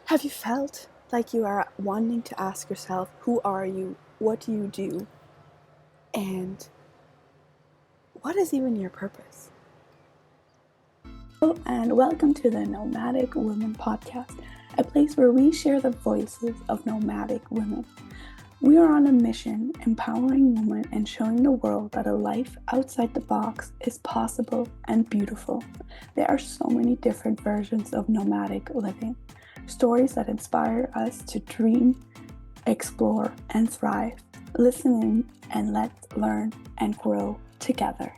Have you felt like you are wanting to ask yourself, who are you? What do you do? And what is even your purpose? Hello, and welcome to the Nomadic Women Podcast, a place where we share the voices of nomadic women. We are on a mission, empowering women and showing the world that a life outside the box is possible and beautiful. There are so many different versions of nomadic living, stories that inspire us to dream, explore, and thrive. Listen in and let's learn and grow together.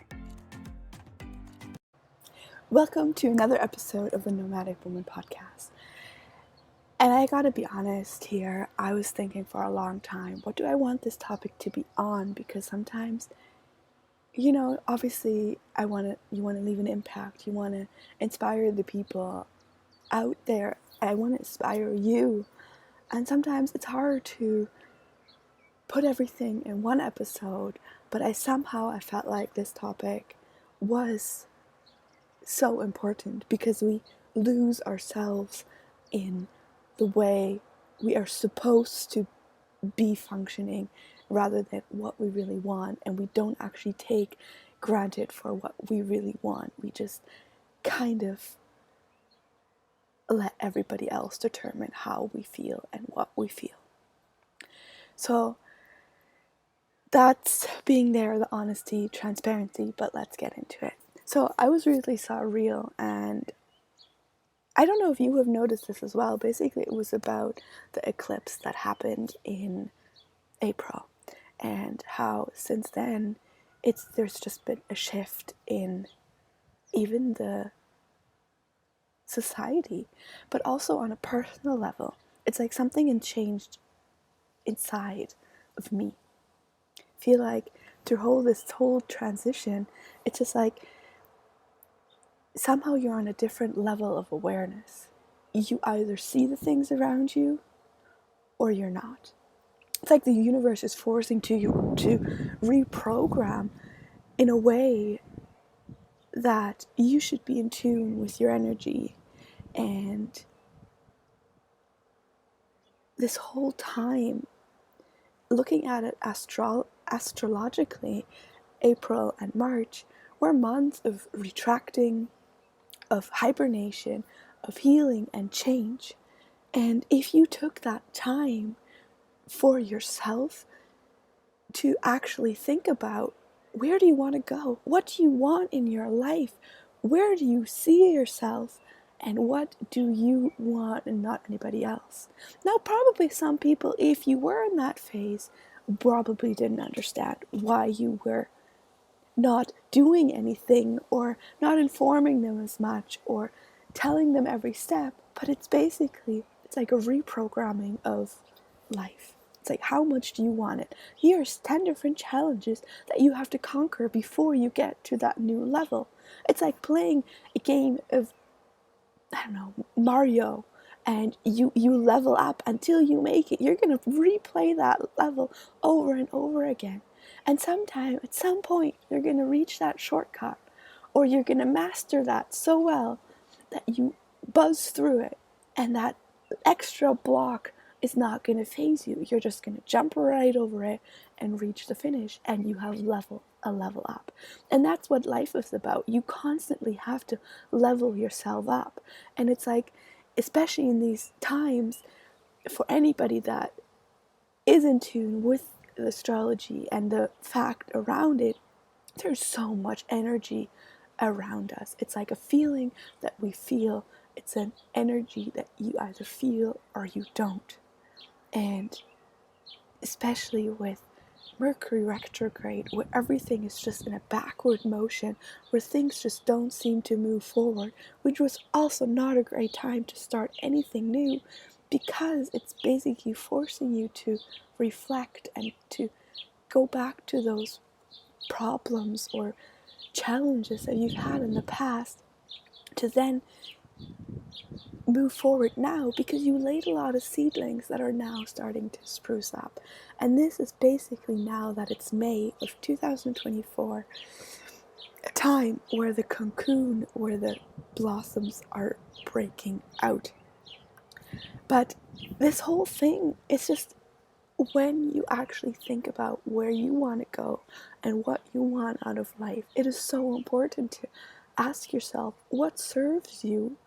Welcome to another episode of the Nomadic Woman Podcast. And I gotta be honest here, I was thinking for a long time, what do I want this topic to be on? Because sometimes, obviously you want to leave an impact. You want to inspire the people out there. I want to inspire you. And sometimes it's hard to put everything in one episode, but I felt like this topic was so important because we lose ourselves in the way we are supposed to be functioning rather than what we really want, and we don't actually take granted for what we really want. We just kind of let everybody else determine how we feel and what we feel. So that's being there, the honesty, transparency, but let's get into it. So I was really saw a reel, and I don't know if you have noticed this as well. Basically, it was about the eclipse that happened in April, and how since then there's just been a shift in even the society, but also on a personal level. It's like something had changed inside of me. I feel like through this whole transition, it's just like somehow you're on a different level of awareness. You either see the things around you or you're not. It's like the universe is forcing you to reprogram in a way that you should be in tune with your energy. And this whole time, looking at it astrologically, April and March were months of retracting, of hibernation, of healing and change. And if you took that time for yourself to actually think about, where do you want to go? What do you want in your life? Where do you see yourself? And what do you want and not anybody else? Now, probably some people, if you were in that phase, probably didn't understand why you were not doing anything or not informing them as much or telling them every step. But it's like a reprogramming of life. It's like, how much do you want it? Here's 10 different challenges that you have to conquer before you get to that new level. It's like playing a game of, Mario, and you level up until you make it. You're going to replay that level over and over again. And at some point, you're going to reach that shortcut, or you're going to master that so well that you buzz through it, and that extra block is not going to phase you. You're just going to jump right over it and reach the finish, and you have a level up. And that's what life is about. You constantly have to level yourself up. And it's like, especially in these times, for anybody that is in tune with the astrology and the fact around it, there's so much energy around us. It's like a feeling that we feel. It's an energy that you either feel or you don't. And especially with Mercury retrograde, where everything is just in a backward motion, where things just don't seem to move forward, which was also not a great time to start anything new, because it's basically forcing you to reflect and to go back to those problems or challenges that you've had in the past, to then move forward now, because you laid a lot of seedlings that are now starting to spruce up. And this is basically, now that it's May of 2024, a time where the cocoon, where the blossoms are breaking out. But this whole thing is just when you actually think about where you want to go and what you want out of life, it is so important to ask yourself what serves you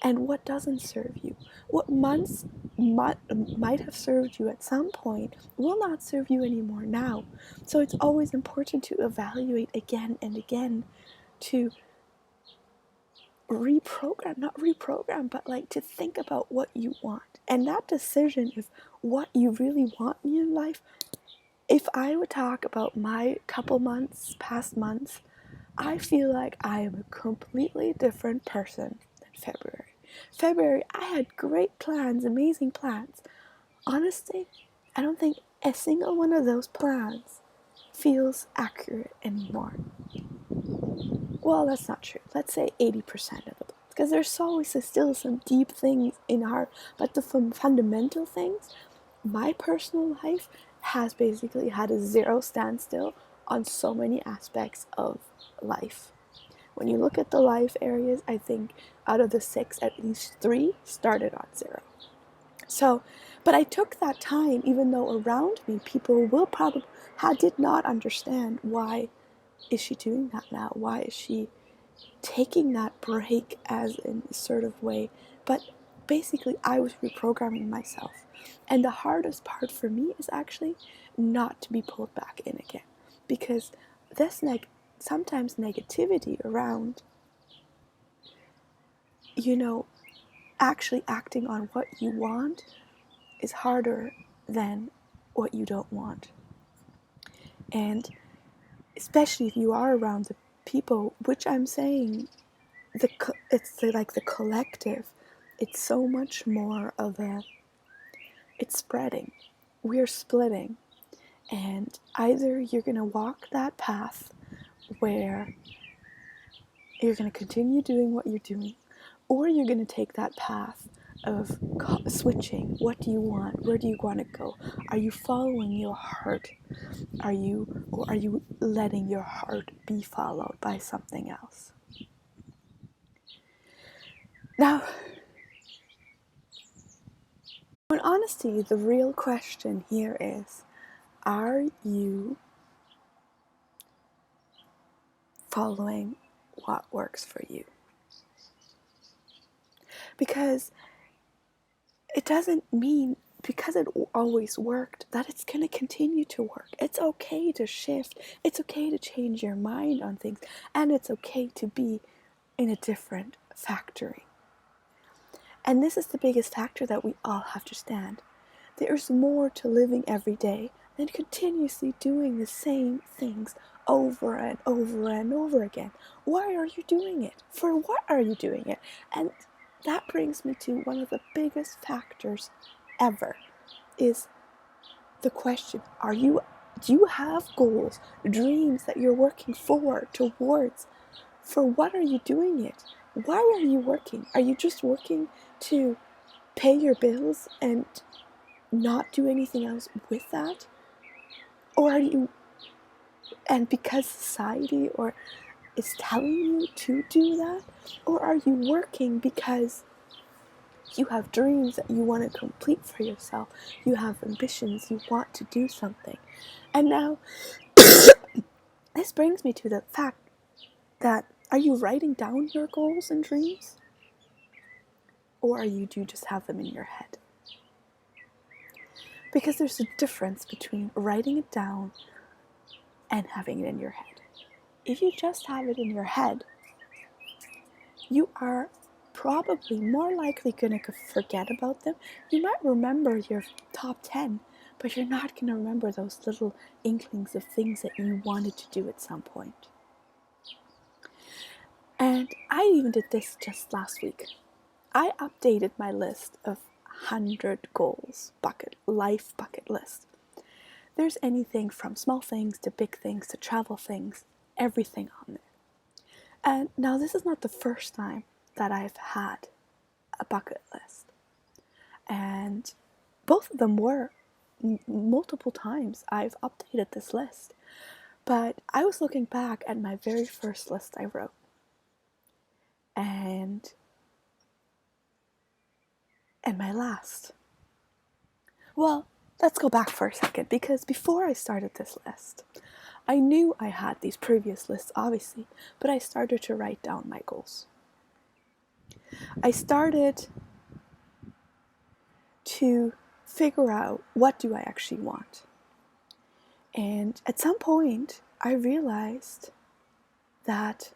and what doesn't serve you. What might have served you at some point will not serve you anymore now. So it's always important to evaluate again and again, to not reprogram, but like to think about what you want. And that decision of what you really want in your life, if I would talk about my past months, I feel like I am a completely different person than February. February, I had great plans, amazing plans. Honestly, I don't think a single one of those plans feels accurate anymore. Well, that's not true. Let's say 80% of the plans, because there's always still some deep things in our, but the fundamental things, my personal life has basically had a zero standstill on so many aspects of life. When you look at the life areas, I think out of the 6, at least 3 started on 0. So, but I took that time, even though around me people will probably did not understand, why is she doing that now? Why is she taking that break as an assertive way? But basically, I was reprogramming myself. And the hardest part for me is actually not to be pulled back in again. Because this sometimes negativity around, actually acting on what you want is harder than what you don't want. And especially if you are around the people, which I'm saying, it's like the collective, it's so much more of it's spreading. We're splitting. And either you're going to walk that path where you're going to continue doing what you're doing, or you're going to take that path of switching. What do you want? Where do you want to go? Are you following your heart? Or are you letting your heart be followed by something else? Now, in honesty, the real question here is, are you following what works for you? Because it doesn't mean, because it always worked, that it's going to continue to work. It's okay to shift. It's okay to change your mind on things. And it's okay to be in a different factory. And this is the biggest factor that we all have to understand. There's more to living every day than continuously doing the same things over and over and over again. Why are you doing it? For what are you doing it? And that brings me to one of the biggest factors ever, is the question, do you have goals, dreams that you're working towards? For what are you doing it? Why are you working? Are you just working to pay your bills and not do anything else with that? Or are you, and because society is telling you to do that? Or are you working because you have dreams that you want to complete for yourself? You have ambitions, you want to do something. And now, this brings me to the fact that, are you writing down your goals and dreams? Or do you just have them in your head? Because there's a difference between writing it down and having it in your head. If you just have it in your head, you are probably more likely going to forget about them. You might remember your top 10, but you're not going to remember those little inklings of things that you wanted to do at some point. And I even did this just last week. I updated my list of 100 goals, life bucket list. There's anything from small things to big things to travel things, everything on there. And now this is not the first time that I've had a bucket list. And both of them were multiple times I've updated this list. But I was looking back at my very first list I wrote. And and my last. Well, let's go back for a second, because before I started this list, I knew I had these previous lists, obviously, but I started to write down my goals. I started to figure out, what do I actually want? And at some point, I realized that,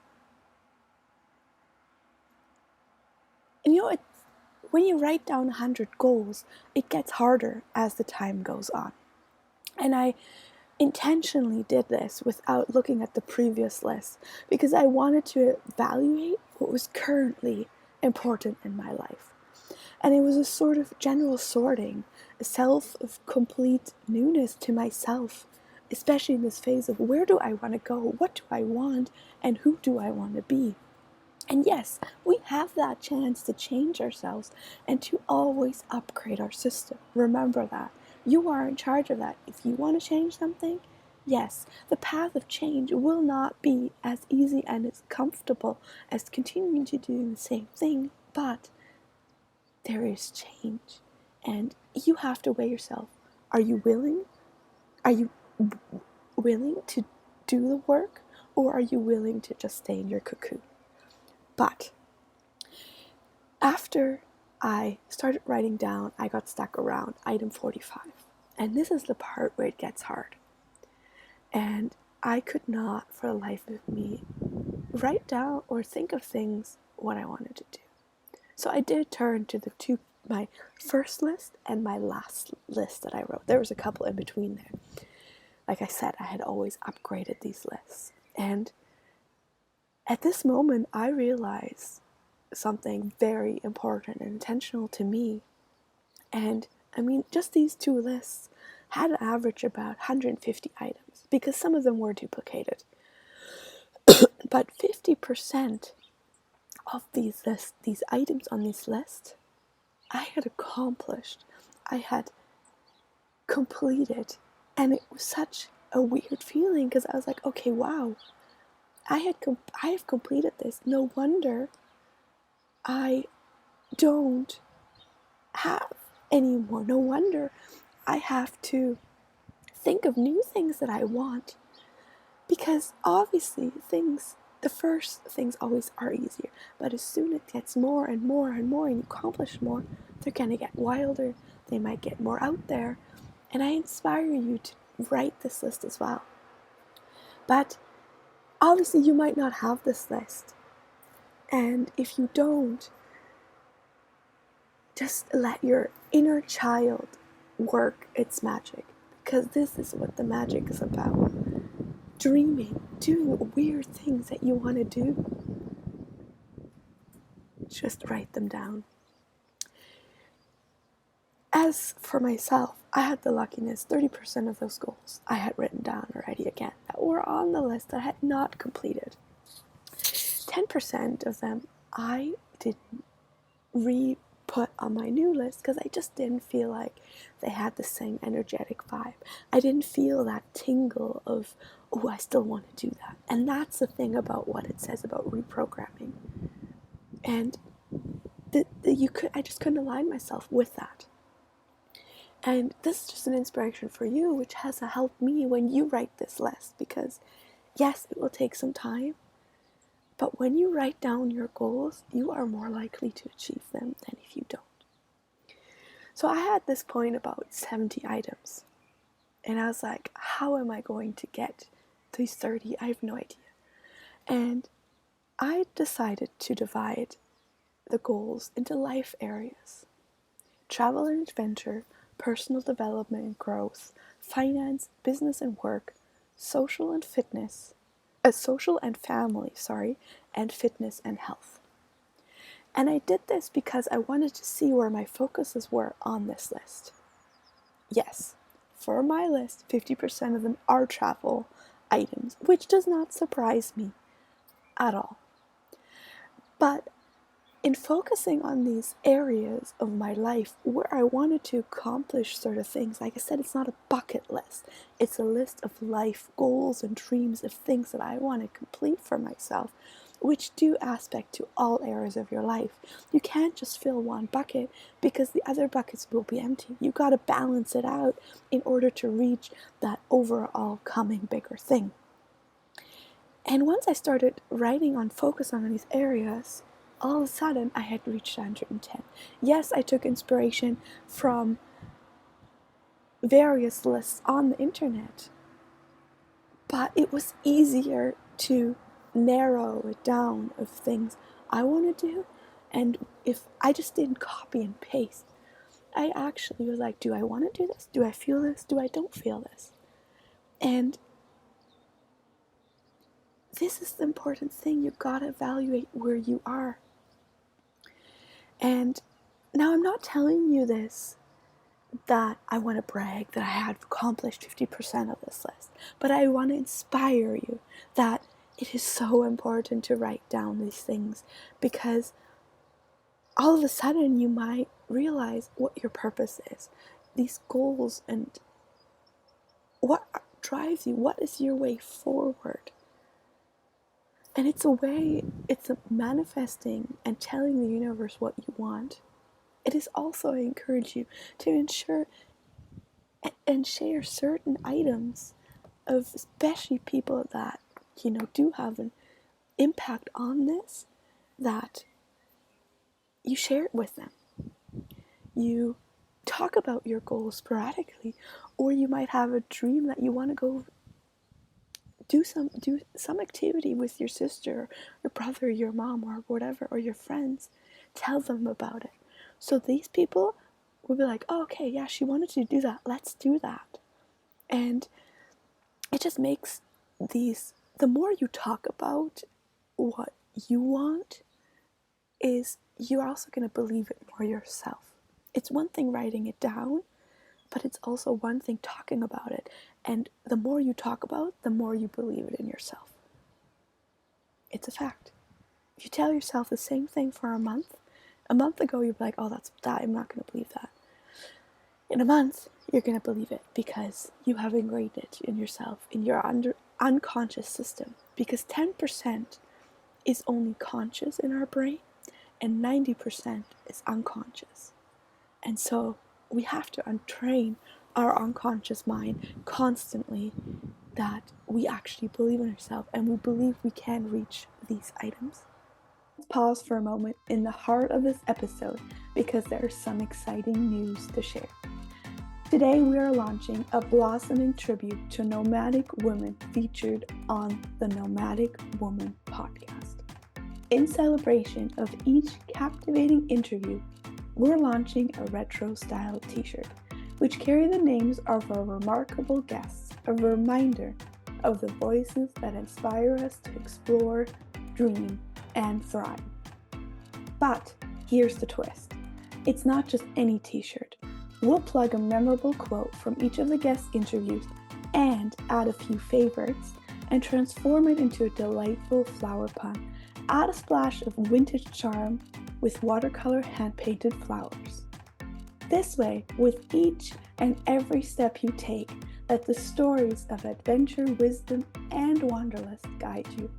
when you write down 100 goals, it gets harder as the time goes on. And I intentionally did this without looking at the previous list, because I wanted to evaluate what was currently important in my life. And it was a sort of general sorting, a self of complete newness to myself, especially in this phase of, where do I want to go, what do I want, and who do I want to be? And yes, we have that chance to change ourselves and to always upgrade our system. Remember that. You are in charge of that. If you want to change something, yes, the path of change will not be as easy and as comfortable as continuing to do the same thing, but there is change. And you have to weigh yourself. Are you willing? Are you willing to do the work? Or are you willing to just stay in your cocoon? But after I started writing down, I got stuck around item 45. And this is the part where it gets hard. And I could not, for the life of me, write down or think of things what I wanted to do. So I did turn to my first list and my last list that I wrote. There was a couple in between there. Like I said, I had always upgraded these lists. And at this moment, I realized something very important and intentional to me. And just these two lists had an average about 150 items, because some of them were duplicated. But 50% of these items on this list, I had accomplished, I had completed, and it was such a weird feeling, because I was like, okay, wow, I have completed this. No wonder I don't have anymore. No wonder I have to think of new things that I want, because obviously the first things always are easier, but as soon as it gets more and more and more and you accomplish more, they're gonna get wilder, they might get more out there. And I inspire you to write this list as well. But obviously you might not have this list, and if you don't, just let your inner child work its magic, because this is what the magic is about. Dreaming, doing weird things that you want to do. Just write them down. As for myself, I had the luckiness, 30% of those goals I had written down already, again, that were on the list that I had not completed. 10% of them I didn't re-put on my new list, because I just didn't feel like they had the same energetic vibe. I didn't feel that tingle of, oh, I still want to do that. And that's the thing about what it says about reprogramming. And I just couldn't align myself with that. And this is just an inspiration for you, which has helped me when you write this list, because yes, it will take some time, but when you write down your goals, you are more likely to achieve them than if you don't. So I had this point about 70 items, and I was like, how am I going to get these 30? I have no idea. And I decided to divide the goals into life areas: travel and adventure, personal development and growth, finance, business and work, social and family, and fitness and health. And I did this because I wanted to see where my focuses were on this list. Yes, for my list, 50% of them are travel items, which does not surprise me at all. But in focusing on these areas of my life where I wanted to accomplish sort of things, like I said, it's not a bucket list. It's a list of life goals and dreams of things that I want to complete for myself. which do aspect to all areas of your life. You can't just fill one bucket because the other buckets will be empty. You got to balance it out in order to reach that overall coming bigger thing. And once I started writing on focus on these areas, all of a sudden I had reached 110. Yes, I took inspiration from various lists on the internet, but it was easier to narrow it down of things I want to do. And if I just didn't copy and paste, I actually was like, do I want to do this? Do I feel this? Do I don't feel this? And this is the important thing. You gotta evaluate where you are. And now I'm not telling you this that I want to brag that I had accomplished 50% of this list, but I want to inspire you that it is so important to write down these things, because all of a sudden you might realize what your purpose is, these goals, and what drives you, what is your way forward. And it's a manifesting and telling the universe what you want. It is also, I encourage you to ensure and share certain items of especially people that, do have an impact on this, that you share it with them. You talk about your goals sporadically, or you might have a dream that you want to go do some activity with your sister, your brother, your mom, or whatever, or your friends. Tell them about it. So these people will be like, oh, okay, yeah, she wanted to do that. Let's do that. And it just makes the more you talk about what you want, is you're also going to believe it more yourself. It's one thing writing it down, but it's also one thing talking about it. And the more you talk about it, the more you believe it in yourself. It's a fact. If you tell yourself the same thing for a month ago you'd be like, oh, that's that, I'm not going to believe that. In a month, you're going to believe it because you have ingrained it in yourself, in your unconscious system. Because 10% is only conscious in our brain, and 90% is unconscious. And so we have to untrain our unconscious mind constantly, that we actually believe in ourselves and we believe we can reach these items. Let's pause for a moment in the heart of this episode, because there is some exciting news to share. Today we are launching a blossoming tribute to nomadic women featured on the Nomadic Woman podcast. In celebration of each captivating interview, we're launching a retro-style t-shirt, which carry the names of our remarkable guests, a reminder of the voices that inspire us to explore, dream, and thrive. But here's the twist. It's not just any t-shirt. We'll plug a memorable quote from each of the guest interviews and add a few favorites and transform it into a delightful flower pun. Add a splash of vintage charm with watercolor hand-painted flowers. This way, with each and every step you take, let the stories of adventure, wisdom, and wanderlust guide you.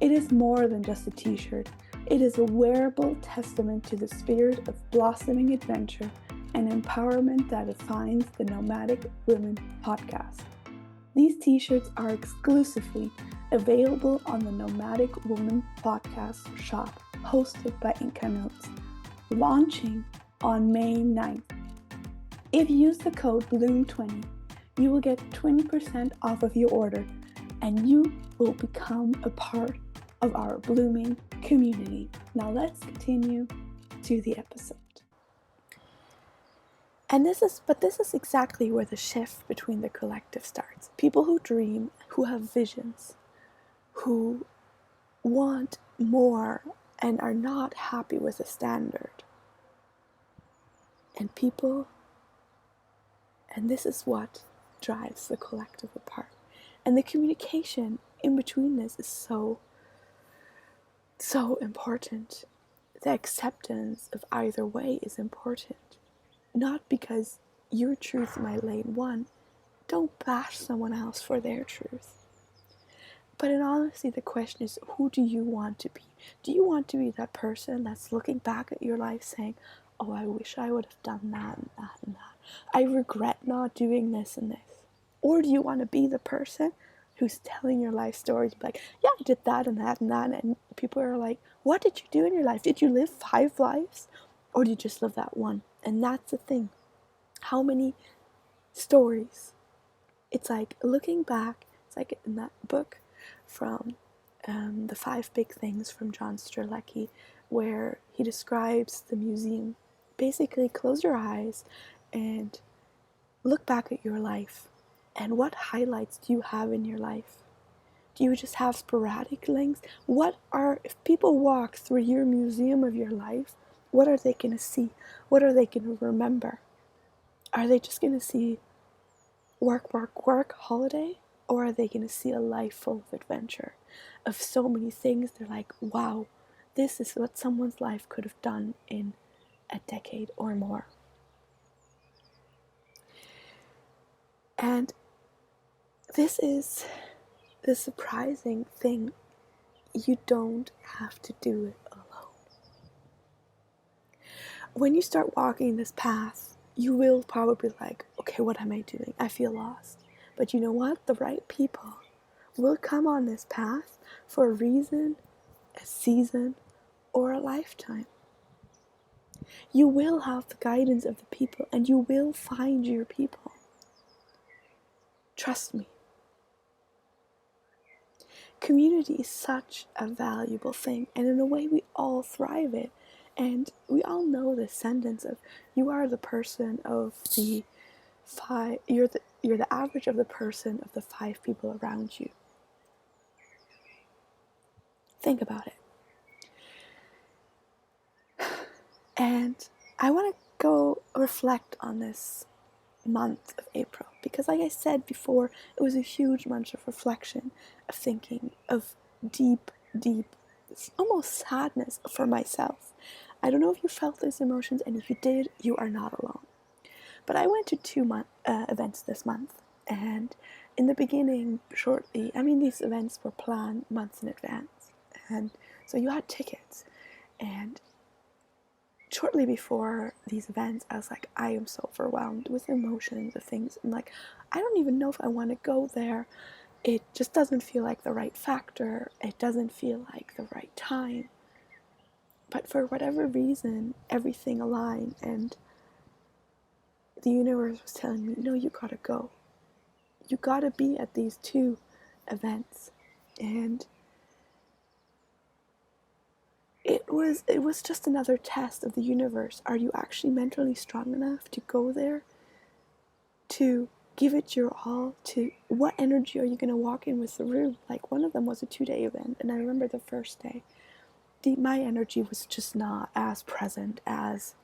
It is more than just a t-shirt. It is a wearable testament to the spirit of blossoming adventure and empowerment that defines the Nomadic Women podcast. These t-shirts are exclusively available on the Nomadic Woman podcast shop, hosted by Inkanotes, launching on May 9th. If you use the code BLOOM20, you will get 20% off of your order, and you will become a part of our blooming community. Now let's continue to the episode. And this is exactly where the shift between the collective starts. People who dream, who have visions, who want more and are not happy with the standard. And this is what drives the collective apart. And the communication in between this is so important. The acceptance of either way is important. Not because your truth might lane one, don't bash someone else for their truth. But in honesty, the question is, who do you want to be? Do you want to be that person that's looking back at your life saying, oh, I wish I would have done that and that and that. I regret not doing this and this. Or do you want to be the person who's telling your life stories, like, yeah, I did that and that and that, and people are like, what did you do in your life? Did you live 5 lives? Or did you just live that one? And that's the thing. How many stories? It's like looking back, it's like in that book from the 5 Big Things from John Strzelecki, where he describes the museum. Basically, close your eyes and look back at your life. And what highlights do you have in your life? Do you just have sporadic links? If people walk through your museum of your life, what are they going to see? What are they going to remember? Are they just going to see work, work, work, holiday? Or are they going to see a life full of adventure, of so many things? They're like, wow, this is what someone's life could have done in a decade or more. And this is the surprising thing. You don't have to do it alone. When you start walking this path, you will probably be like, okay, what am I doing? I feel lost. But you know what? The right people will come on this path for a reason, a season, or a lifetime. You will have the guidance of the people, and you will find your people. Trust me. Community is such a valuable thing, and in a way we all thrive it. And we all know the sentence of, you are the person of the 5, you're the average of the person of the 5 people around you. Think about it. And I want to go reflect on this month of April, because like I said before, it was a huge month of reflection, of thinking, of deep almost sadness for myself. I don't know if you felt those emotions, and if you did, you are not alone. But I went to 2 events this month, and in the beginning, these events were planned months in advance, and so you had tickets. And shortly before these events, I was like, I am so overwhelmed with emotions of things. I'm like, I don't even know if I want to go there. It just doesn't feel like the right factor. It doesn't feel like the right time. But for whatever reason, everything aligned, and the universe was telling me, no, you gotta go. You gotta be at these 2 events. And it was just another test of the universe. Are you actually mentally strong enough to go there? To give it your all? To what energy are you going to walk in with the room? Like, one of them was a 2-day event, and I remember the first day, my energy was just not as present as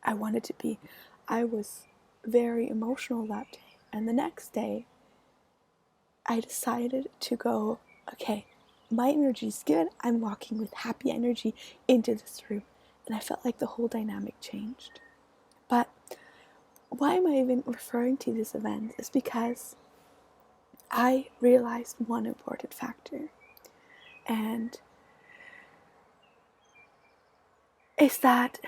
I wanted to be. I was very emotional that day. And the next day, I decided to go, okay, my energy's good. I'm walking with happy energy into this room. And I felt like the whole dynamic changed. But why am I even referring to this event is because I realized one important factor. And it's that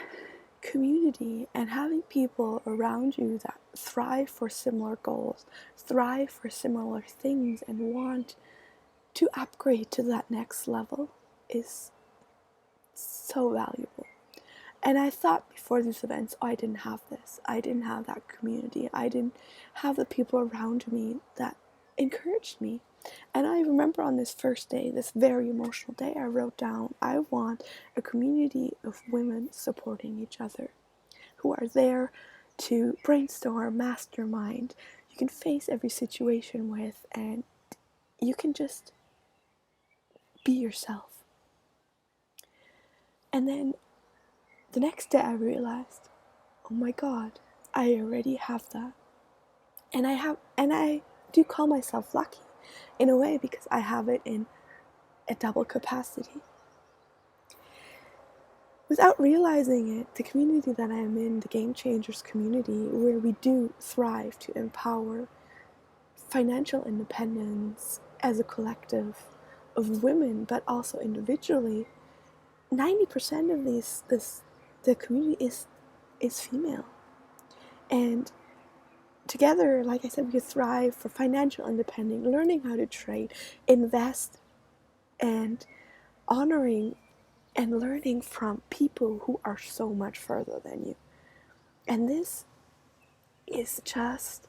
community and having people around you that thrive for similar goals, thrive for similar things, and want to upgrade to that next level is so valuable. And I thought before these events, I didn't have this. I didn't have that community. I didn't have the people around me that encouraged me. And I remember on this first day, this very emotional day, I wrote down, I want a community of women supporting each other, who are there to brainstorm, mastermind. You can face every situation with, and you can just be yourself. And then the next day I realized, oh my God, I already have that. And I do call myself lucky in a way, because I have it in a double capacity. Without realizing it, the community that I'm in, the Game Changers community, where we do thrive to empower financial independence as a collective of women, but also individually, 90% of the community is female. And together, like I said, we could thrive for financial independence, learning how to trade, invest, and honoring and learning from people who are so much further than you. And this is just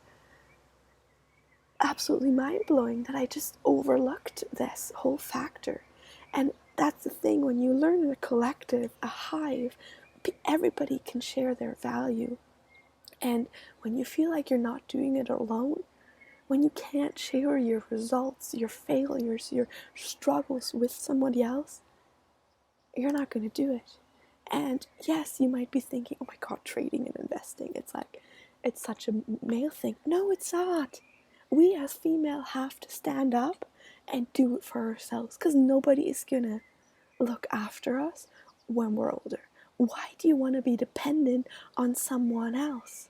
absolutely mind-blowing that I just overlooked this whole factor. And that's the thing, when you learn in a collective, a hive, everybody can share their value. And when you feel like you're not doing it alone, when you can't share your results, your failures, your struggles with somebody else, you're not going to do it. And yes, you might be thinking, oh my God, trading and investing, it's such a male thing. No, it's not. We as female have to stand up and do it for ourselves, because nobody is going to look after us when we're older. Why do you want to be dependent on someone else?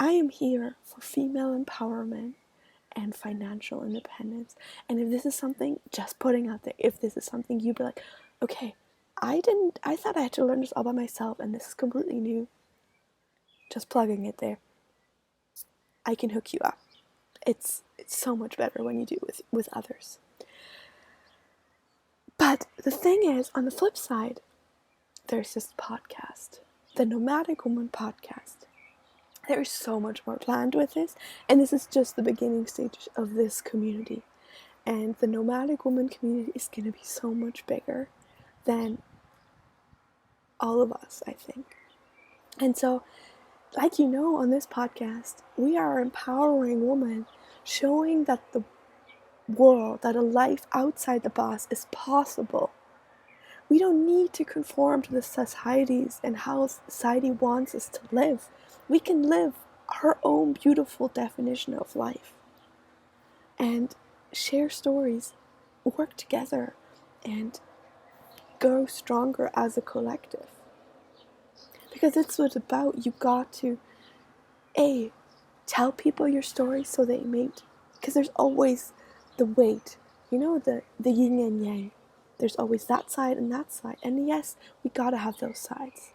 I am here for female empowerment and financial independence. And if this is something, just putting out there, if this is something you'd be like, okay, I thought I had to learn this all by myself and this is completely new, just plugging it there. I can hook you up. It's so much better when you do it with others. But the thing is, on the flip side, there's this podcast, the Nomadic Woman podcast. There's so much more planned with this, and this is just the beginning stage of this community. And the Nomadic Woman community is going to be so much bigger than all of us, I think. And so, like you know, on this podcast, we are empowering women, showing that the world, that a life outside the box is possible. We don't need to conform to the societies and how society wants us to live. We can live our own beautiful definition of life and share stories, work together, and grow stronger as a collective. Because that's what it's about. You got to, tell people your story so they mate. Because there's always the weight, the yin and yang. There's always that side and that side. And yes, we gotta have those sides.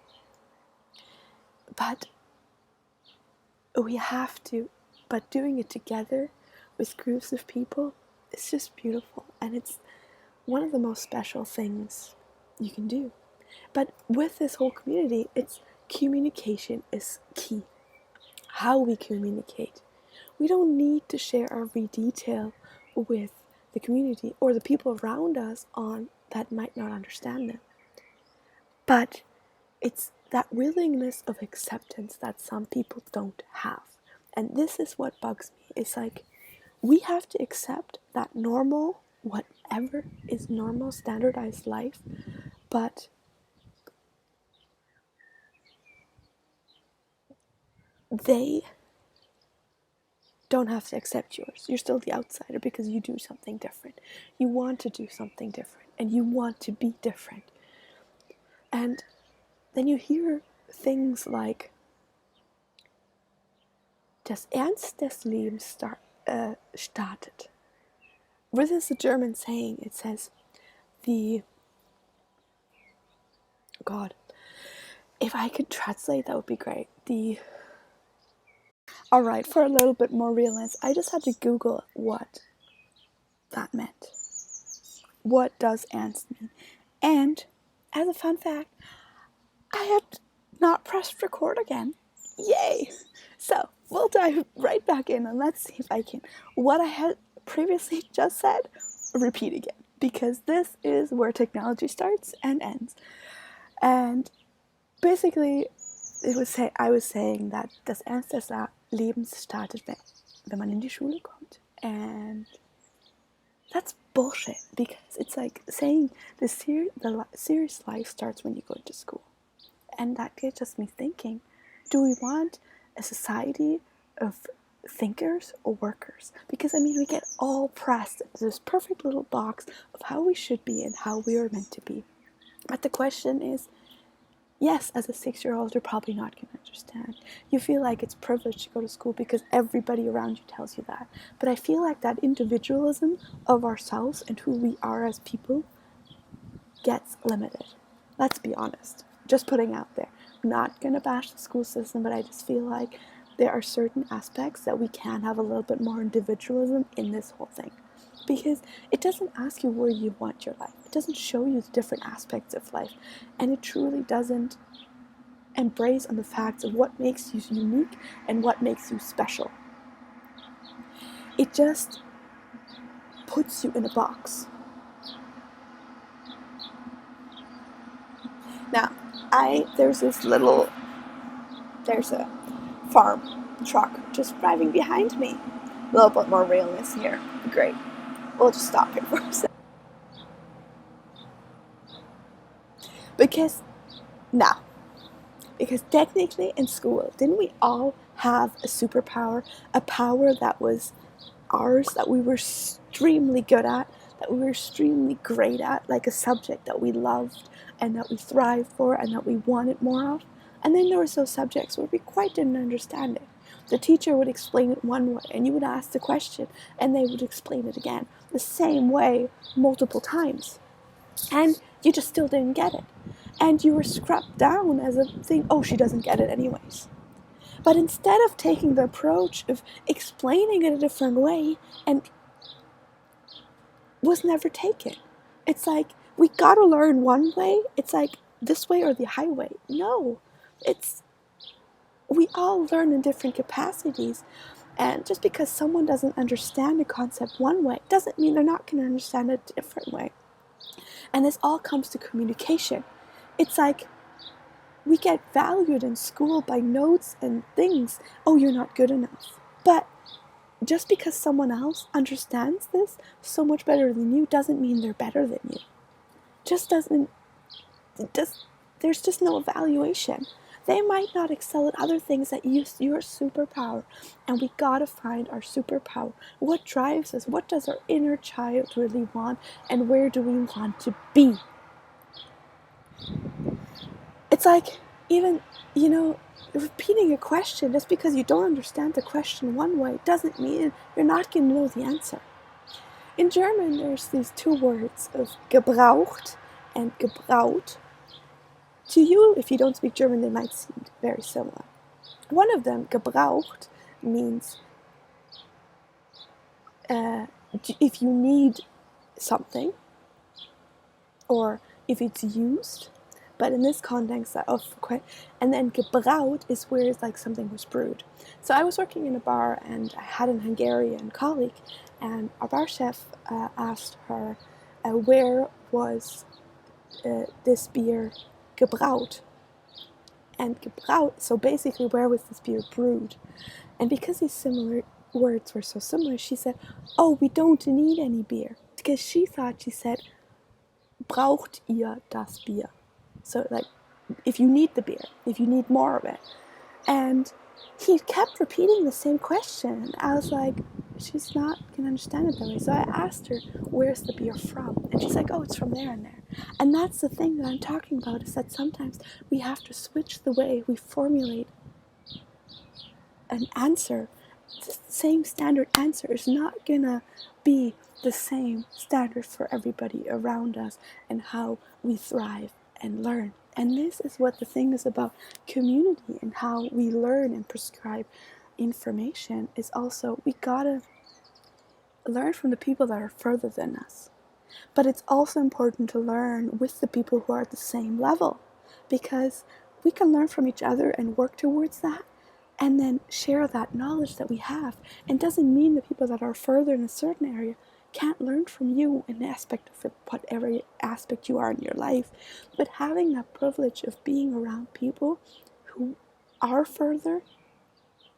But we have to, but doing it together with groups of people, it's just beautiful. And it's one of the most special things you can do. But with this whole community, communication is key. How we communicate. We don't need to share every detail with the community or the people around us that might not understand them. But it's that willingness of acceptance that some people don't have. And this is what bugs me. It's like, we have to accept that normal, whatever is normal, standardized life, but they don't have to accept yours. You're still the outsider because you do something different. You want to do something different, and you want to be different. And then you hear things like, das Ernst des Lebens startet. This is a German saying. It says, God, if I could translate, that would be great. Alright, for a little bit more realness, I just had to Google what that meant. What does Ernst mean? And, as a fun fact, I had not pressed record again. Yay! So, we'll dive right back in and let's see if I can, what I had previously just said, repeat again. Because this is where technology starts and ends. And basically, I was saying that das Ernst des Lebens startet, wenn man in die Schule kommt. And that's bullshit, because it's like saying the serious life starts when you go to school. And that gets just me thinking, do we want a society of thinkers or workers? Because we get all pressed into this perfect little box of how we should be and how we are meant to be. But the question is, Yes, as a 6-year-old, you're probably not going to understand. You feel like it's privileged to go to school because everybody around you tells you that. But I feel like that individualism of ourselves and who we are as people gets limited. Let's be honest. Just putting out there. I'm not going to bash the school system, but I just feel like there are certain aspects that we can have a little bit more individualism in this whole thing. Because it doesn't ask you where you want your life. It doesn't show you the different aspects of life. And it truly doesn't embrace on the facts of what makes you unique and what makes you special. It just puts you in a box. Now, there's a farm truck just driving behind me. A little bit more realness here. Great. We'll just stop here for a second. Because technically in school, didn't we all have a superpower? A power that was ours, that we were extremely good at, that we were extremely great at, like a subject that we loved and that we thrived for and that we wanted more of. And then there were those subjects where we quite didn't understand it. The teacher would explain it one way and you would ask the question and they would explain it again the same way multiple times. And you just still didn't get it. And you were scrubbed down as a thing, oh, she doesn't get it anyways. But instead of taking the approach of explaining it a different way, and was never taken. It's like, we gotta learn one way. It's like this way or the highway. No, we all learn in different capacities. And just because someone doesn't understand a concept one way doesn't mean they're not going to understand it a different way. And this all comes to communication. It's like we get valued in school by notes and things. Oh, you're not good enough. But just because someone else understands this so much better than you doesn't mean they're better than you. There's just no evaluation. They might not excel at other things that use your superpower. And we gotta find our superpower. What drives us? What does our inner child really want? And where do we want to be? It's like, even, repeating a question just because you don't understand the question one way doesn't mean you're not going to know the answer. In German, there's these two words of gebraucht and gebraut. To you, if you don't speak German, they might seem very similar. One of them, gebraucht, means if you need something or if it's used. But in this context, and then gebraut is where it's like something was brewed. So I was working in a bar and I had an Hungarian colleague, and our bar chef asked her where was this beer gebraut. And gebraut, so basically where was this beer brewed? And because these similar words were so similar, she said, oh, we don't need any beer. Because she said, braucht ihr das Bier? So like, if you need the beer, if you need more of it. And he kept repeating the same question. I was like, she's not going to understand it that way. So I asked her, where's the beer from? And she's like, oh, it's from there and there. And that's the thing that I'm talking about, is that sometimes we have to switch the way we formulate an answer. The same standard answer is not going to be the same standard for everybody around us and how we thrive and learn. And this is what the thing is about community and how we learn and prescribe information, is also we gotta learn from the people that are further than us. But it's also important to learn with the people who are at the same level, because we can learn from each other and work towards that and then share that knowledge that we have. And doesn't mean the people that are further in a certain area can't learn from you in the aspect of whatever aspect you are in your life. But having that privilege of being around people who are further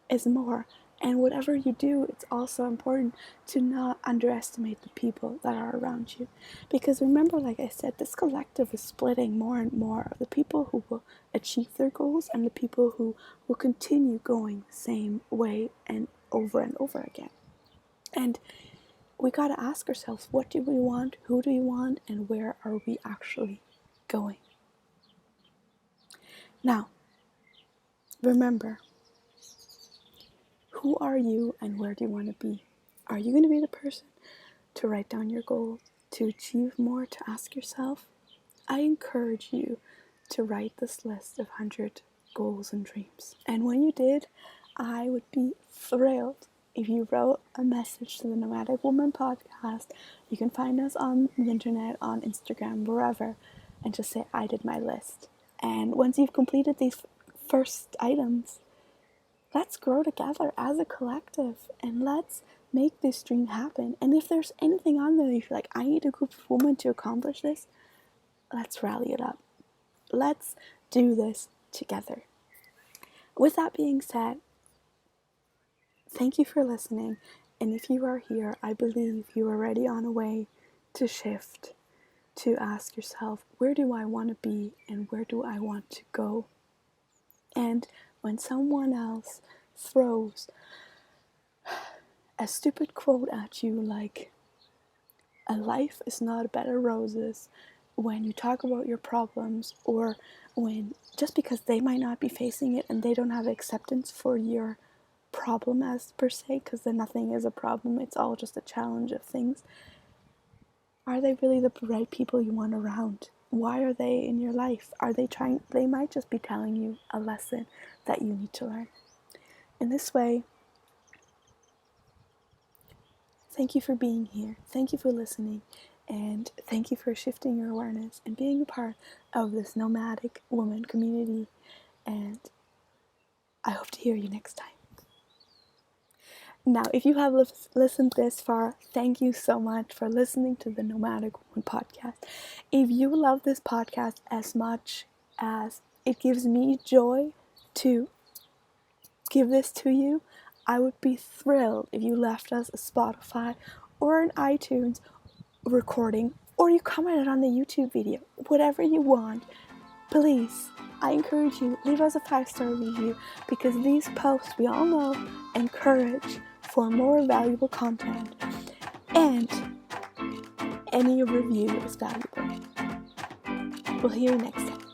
is more. And whatever you do, it's also important to not underestimate the people that are around you. Because remember, like I said, this collective is splitting more and more of the people who will achieve their goals and the people who will continue going the same way and over again. And we got to ask ourselves, what do we want, who do we want, and where are we actually going? Now, remember, who are you and where do you want to be? Are you going to be the person to write down your goals, to achieve more, to ask yourself? I encourage you to write this list of 100 goals and dreams. And when you did, I would be thrilled if you wrote a message to the Nomadic Woman podcast. You can find us on the internet, on Instagram, wherever, and just say, I did my list. And once you've completed these first items, let's grow together as a collective and let's make this dream happen. And if there's anything on there that you feel like, I need a group of women to accomplish this, let's rally it up. Let's do this together. With that being said, thank you for listening. And if you are here, I believe you are already on a way to shift, to ask yourself, where do I want to be and where do I want to go? And when someone else throws a stupid quote at you like, a life is not a bed of roses, when you talk about your problems, or when just because they might not be facing it and they don't have acceptance for your problem as per se, because then nothing is a problem, it's all just a challenge of things. Are they really the right people you want around? Why are they in your life? They might just be telling you a lesson that you need to learn. In this way, thank you for being here. Thank you for listening. And thank you for shifting your awareness and being a part of this nomadic woman community. And I hope to hear you next time. Now, if you have listened this far, thank you so much for listening to the Nomadic Woman podcast. If you love this podcast as much as it gives me joy to give this to you, I would be thrilled if you left us a Spotify or an iTunes recording, or you commented on the YouTube video, whatever you want. Please, I encourage you, leave us a 5-star review, because these posts, we all know, encourage for more valuable content, and any review is valuable. We'll hear you next time.